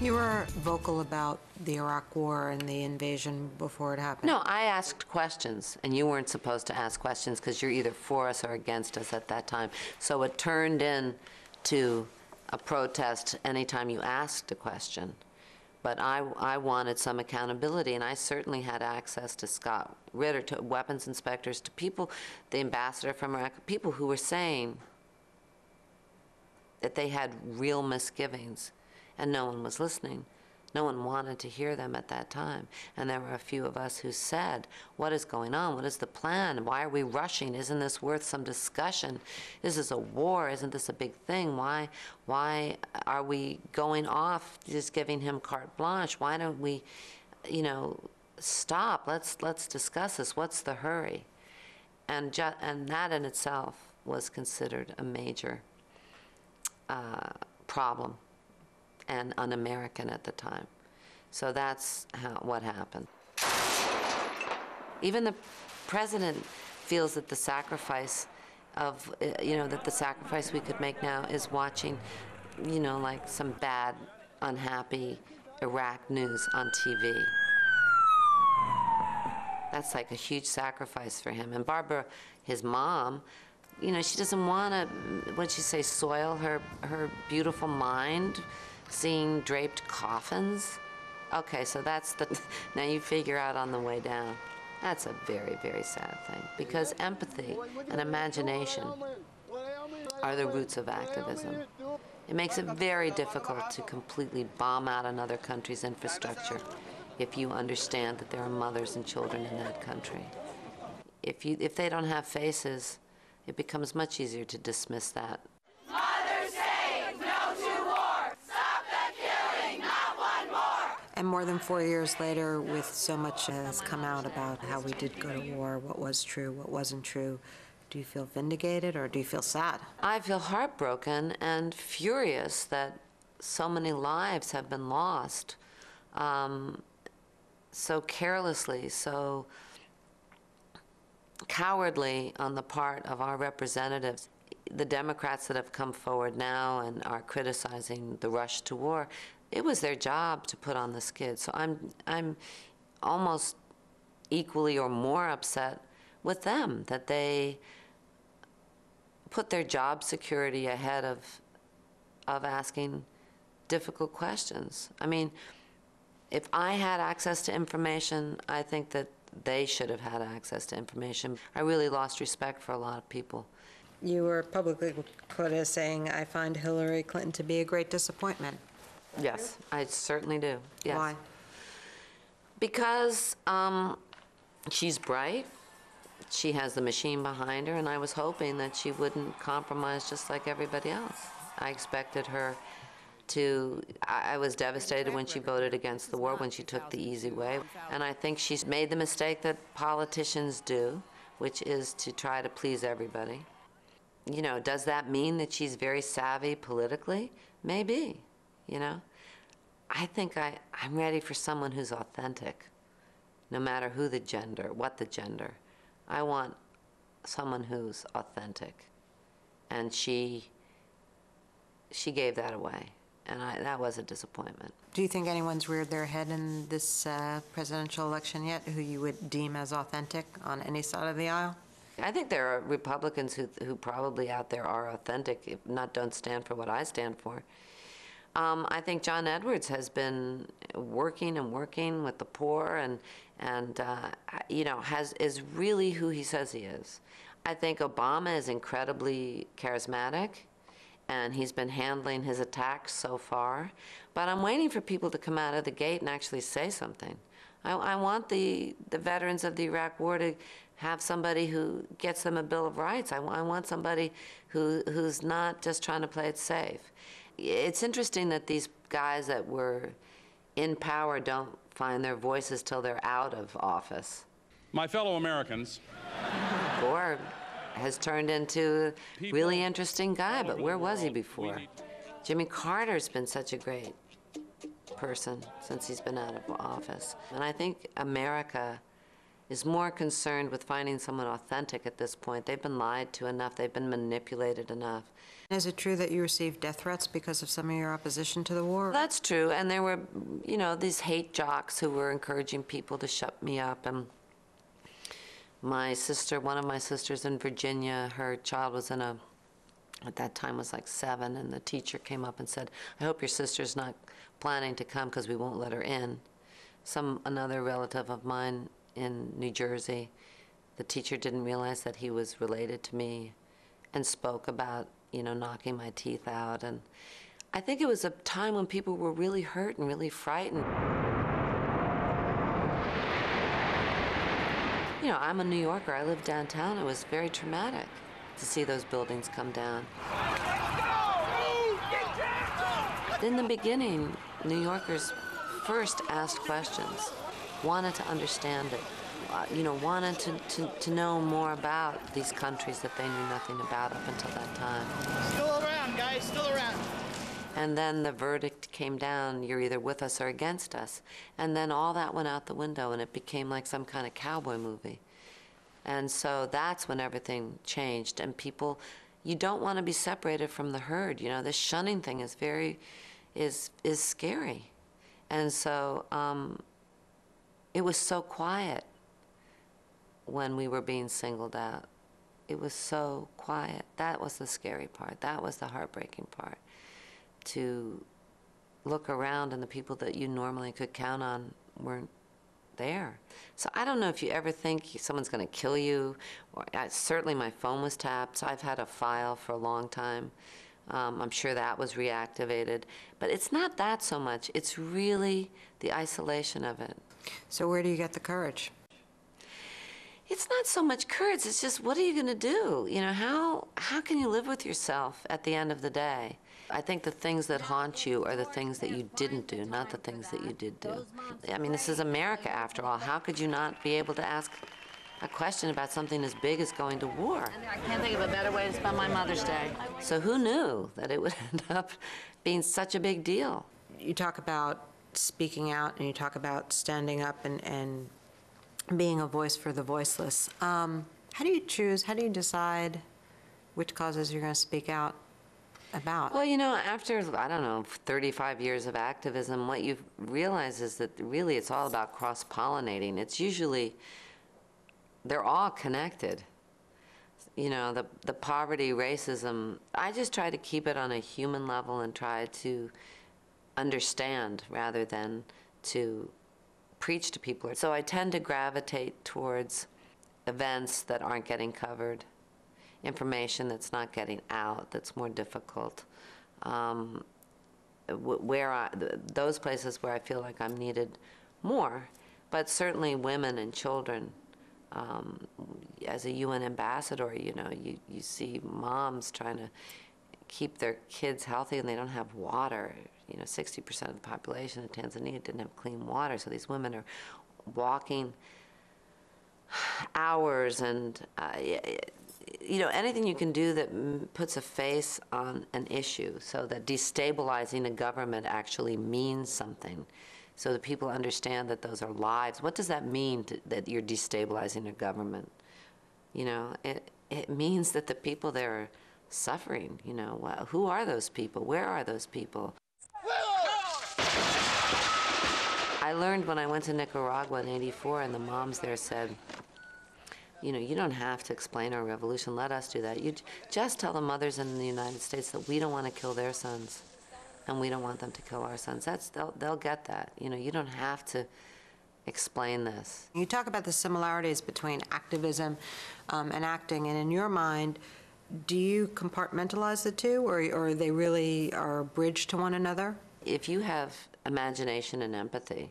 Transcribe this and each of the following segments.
You were vocal about the Iraq War and the invasion before it happened. No, I asked questions, and you weren't supposed to ask questions because you're either for us or against us at that time. So it turned into a protest anytime you asked a question. But I wanted some accountability, and I certainly had access to Scott Ritter, to weapons inspectors, to people, the ambassador from Iraq, people who were saying that they had real misgivings, and no one was listening. No one wanted to hear them at that time. And there were a few of us who said, what is going on? What is the plan? Why are we rushing? Isn't this worth some discussion? This is a war. Isn't this a big thing? Why are we going off just giving him carte blanche? Why don't we, stop? Let's discuss this. What's the hurry? And that in itself was considered a major problem and un-American at the time. So that's what happened. Even the president feels that the sacrifice of, that the sacrifice we could make now is watching, like some bad, unhappy Iraq news on TV. That's like a huge sacrifice for him. And Barbara, his mom, she doesn't want to, what'd she say, soil her beautiful mind seeing draped coffins. Okay, so that's now you figure out on the way down. That's a very, very sad thing, because empathy and imagination are the roots of activism. It makes it very difficult to completely bomb out another country's infrastructure if you understand that there are mothers and children in that country. If they don't have faces, it becomes much easier to dismiss that. And more than 4 years later, with so much has come out about how we did go to war, what was true, what wasn't true, do you feel vindicated or do you feel sad? I feel heartbroken and furious that so many lives have been lost so carelessly, so cowardly on the part of our representatives. The Democrats that have come forward now and are criticizing the rush to war, it was their job to put on the skid. So I'm almost equally or more upset with them that they put their job security ahead of asking difficult questions. I mean, if I had access to information, I think that they should have had access to information. I really lost respect for a lot of people. You were publicly quoted as saying, I find Hillary Clinton to be a great disappointment. Yes, I certainly do. Yes. Why? Because she's bright, she has the machine behind her, and I was hoping that she wouldn't compromise just like everybody else. I expected her to, I was devastated when she voted against the war, when she took the easy way, and I think she's made the mistake that politicians do, which is to try to please everybody. Does that mean that she's very savvy politically? Maybe. I think I'm ready for someone who's authentic, no matter who the gender, what the gender. I want someone who's authentic, and she gave that away, and that was a disappointment. Do you think anyone's reared their head in this presidential election yet who you would deem as authentic on any side of the aisle? I think there are Republicans who probably out there are authentic, if not don't stand for what I stand for. I think John Edwards has been working with the poor and is really who he says he is. I think Obama is incredibly charismatic, and he's been handling his attacks so far. But I'm waiting for people to come out of the gate and actually say something. I want the veterans of the Iraq War to have somebody who gets them a Bill of Rights. I want somebody who's not just trying to play it safe. It's interesting that these guys that were in power don't find their voices till they're out of office. My fellow Americans. Gore has turned into a really interesting guy, but where was he before? Jimmy Carter's been such a great person since he's been out of office. And I think America is more concerned with finding someone authentic at this point. They've been lied to enough. They've been manipulated enough. Is it true that you received death threats because of some of your opposition to the war? That's true, and there were, you know, these hate jocks who were encouraging people to shut me up. And my sister, one of my sisters in Virginia, her child was in a, at that time was like 7, and the teacher came up and said, "I hope your sister's not planning to come because we won't let her in." Another relative of mine in New Jersey, the teacher didn't realize that he was related to me and spoke about, you know, knocking my teeth out. And I think it was a time when people were really hurt and really frightened. You know, I'm a New Yorker. I live downtown. It was very traumatic to see those buildings come down. In the beginning, New Yorkers first asked questions, wanted to understand it, you know, wanted to know more about these countries that they knew nothing about up until that time. Still around, guys, still around. And then the verdict came down, you're either with us or against us. And then all that went out the window, and it became like some kind of cowboy movie. And so that's when everything changed. And people, you don't want to be separated from the herd. You know, this shunning thing is is scary. And so it was so quiet when we were being singled out. It was so quiet. That was the scary part. That was the heartbreaking part. To look around and the people that you normally could count on weren't there. So I don't know if you ever think someone's going to kill you. Or certainly my phone was tapped, so I've had a file for a long time. I'm sure that was reactivated. But it's not that so much. It's really the isolation of it. So where do you get the courage? It's not so much courage. It's just, what are you going to do? You know, how can you live with yourself at the end of the day? I think the things that haunt you are the things that you didn't do, not the things that you did do. I mean, this is America, after all. How could you not be able to ask a question about something as big as going to war? I can't think of a better way to spend my Mother's Day. So who knew that it would end up being such a big deal? You talk about speaking out, and you talk about standing up and being a voice for the voiceless. How do you choose, how do you decide which causes you're going to speak out about? Well, you know, after, I don't know, 35 years of activism, what you realize is that really it's all about cross-pollinating. It's usually, they're all connected. You know, the poverty, racism, I just try to keep it on a human level and try to understand rather than to preach to people. So I tend to gravitate towards events that aren't getting covered, information that's not getting out, that's more difficult. Those places where I feel like I'm needed more, but certainly women and children. As a UN ambassador, you know, you see moms trying to keep their kids healthy and they don't have water. You know, 60% of the population of Tanzania didn't have clean water, so these women are walking hours and, you know, anything you can do that puts a face on an issue so that destabilizing a government actually means something, so that people understand that those are lives. What does that mean, that you're destabilizing a government? You know, it means that the people there are suffering. You know, well, who are those people? Where are those people? I learned when I went to Nicaragua in '84, and the moms there said, you know, you don't have to explain our revolution. Let us do that. You just tell the mothers in the United States that we don't want to kill their sons, and we don't want them to kill our sons. They'll get that. You know, you don't have to explain this. You talk about the similarities between activism and acting, and in your mind, do you compartmentalize the two, or they really are a bridge to one another? If you have imagination and empathy,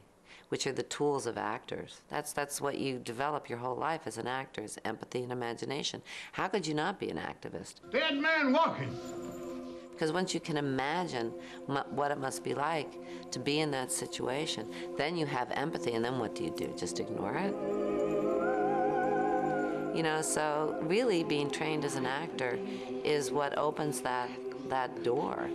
which are the tools of actors, that's what you develop your whole life as an actor, is empathy and imagination. How could you not be an activist? Dead man walking. Because once you can imagine what it must be like to be in that situation, then you have empathy, and then what do? Just ignore it? You know, so really being trained as an actor is what opens that door.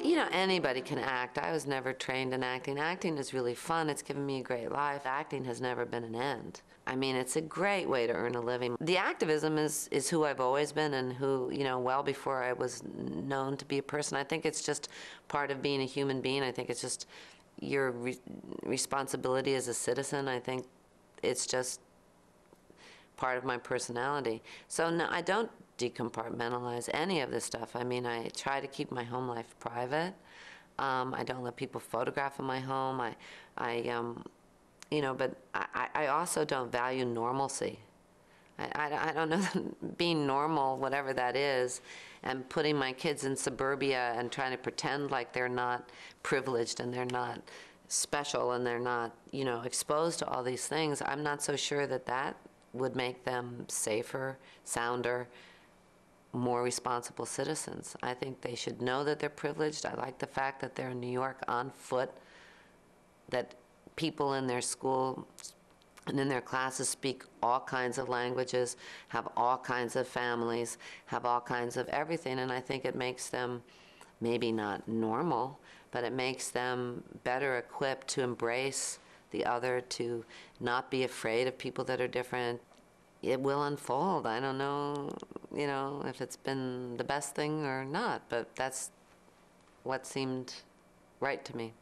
You know, anybody can act. I was never trained in acting. Acting is really fun. It's given me a great life. Acting has never been an end. I mean, it's a great way to earn a living. The activism is who I've always been and who, you know, well before I was known to be a person. I think it's just part of being a human being. I think it's just your responsibility as a citizen. I think it's just part of my personality. So no, I don't decompartmentalize any of this stuff. I mean, I try to keep my home life private. I don't let people photograph in my home. You know, but I also don't value normalcy. I don't know, being normal, whatever that is, and putting my kids in suburbia and trying to pretend like they're not privileged and they're not special and they're not, you know, exposed to all these things. I'm not so sure that that would make them safer, sounder, more responsible citizens. I think they should know that they're privileged. I like the fact that they're in New York on foot, that people in their school and in their classes speak all kinds of languages, have all kinds of families, have all kinds of everything, and I think it makes them maybe not normal, but it makes them better equipped to embrace the other, to not be afraid of people that are different. It will unfold. I don't know, you know, if it's been the best thing or not, but that's what seemed right to me.